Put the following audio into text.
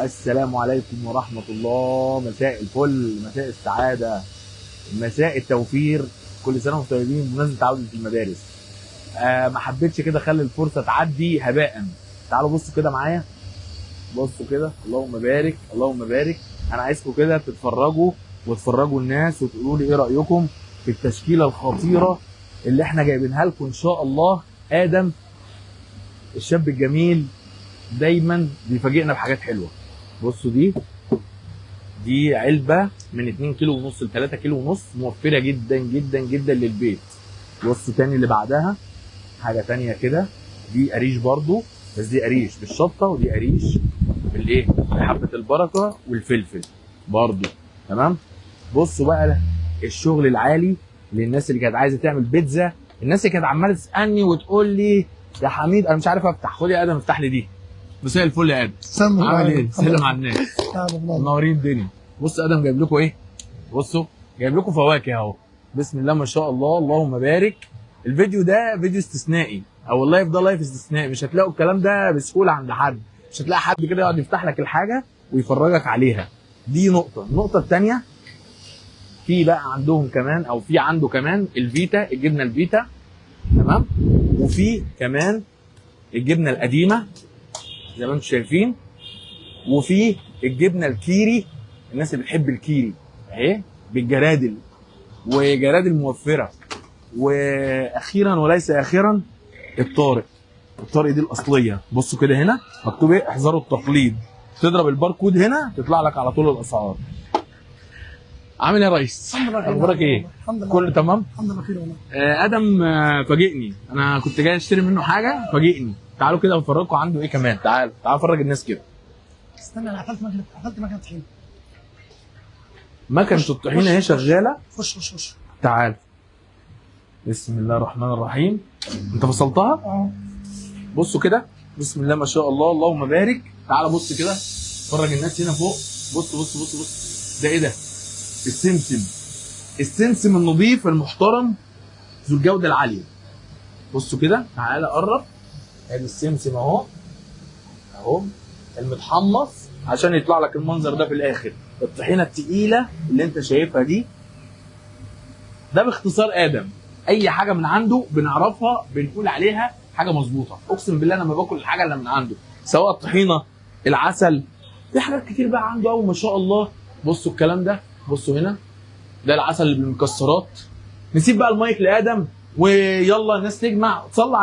السلام عليكم ورحمة الله. مساء الفل، مساء السعادة، مساء التوفير. كل سنة وانتم طيبين بمناسبة عودة المدارس. ما حبيتش كده اخلي الفرصة تعدي هباء. تعالوا بصوا كده معايا، بصوا كده، اللهم بارك اللهم بارك. انا عايزكم كده تتفرجوا وتفرجوا الناس وتقولوا لي ايه رأيكم في التشكيلة الخطيرة اللي احنا جايبينها لكم ان شاء الله. ادم الشاب الجميل دايما بيفاجئنا بحاجات حلوة. بصوا دي علبة من 2 كيلو ونص ل 3 كيلو ونص، موفرة جدا جدا جدا للبيت. بصوا تاني اللي بعدها حاجة تانية كده، دي قريش برضو، بس دي قريش بالشطة ودي قريش بالايه؟ بحبة البركة والفلفل برضو. تمام. بصوا بقى الشغل العالي للناس اللي كانت عايزة تعمل بيتزا. الناس اللي كانت عمالة تسألني وتقول لي يا حميد انا مش عارف افتح، خد يا ادم افتح لي دي. مساء الفل يا ادم، عامل ايه؟ سلم على الناس، منورين الدنيا. بص ادم جايب لكم ايه؟ بصوا جايب لكم فواكه اهو، بسم الله ما شاء الله اللهم بارك. الفيديو ده فيديو استثنائي، او اللايف ده لايف استثنائي، مش هتلاقوا الكلام ده بسهوله عند حد، مش هتلاقي حد كده يقعد يفتح لك الحاجه ويفرجك عليها. دي نقطه. النقطه الثانيه، في بقى عندهم كمان، او في عنده كمان الفيتا، الجبنه الفيتا، تمام، وفي كمان الجبنه القديمه زي ما انتم شايفين، وفي الجبنه الكيري، الناس اللي بتحب الكيري اهي بالجرادل، وجرادل موفره. واخيرا وليس اخرا الطارق دي الاصليه. بصوا كده هنا مكتوب ايه؟ احذروا التقليد. تضرب الباركود هنا تطلع لك على طول الاسعار. عامل ايه يا ريس؟ الحمد لله. اخبارك ايه؟ الحمد لله كله تمام؟ الحمد لله بخير والله. ادم فاجئني، انا كنت جاي اشتري منه حاجه فاجئني. تعالوا كده افرجكم عنده ايه كمان. تعالوا افرج الناس كده. استنى انا قفلت مكنه طحين. مكنه الطحينه اهي شغاله. خش. تعال. بسم الله الرحمن الرحيم. انت فصلتها؟ بصوا كده، بسم الله ما شاء الله اللهم بارك. تعال بص كده، فرج الناس هنا فوق. بص ده ايه ده؟ السمسم النظيف المحترم ذو الجوده العاليه. بصوا كده، تعالى قرب. ادي السمسم اهو المتحمص عشان يطلع لك المنظر ده في الاخر. الطحينه التقيله اللي انت شايفها دي، ده باختصار ادم. اي حاجه من عنده بنعرفها بنقول عليها حاجه مظبوطه. اقسم بالله انا لما باكل الحاجه اللي من عنده، سواء الطحينه، العسل، في حاجات كتير بقى عنده قوي ما شاء الله. بصوا الكلام ده، بصوا هنا ده العسل اللي بالمكسرات. نسيب بقى المايك لادم ويلا الناس تجمع تصلي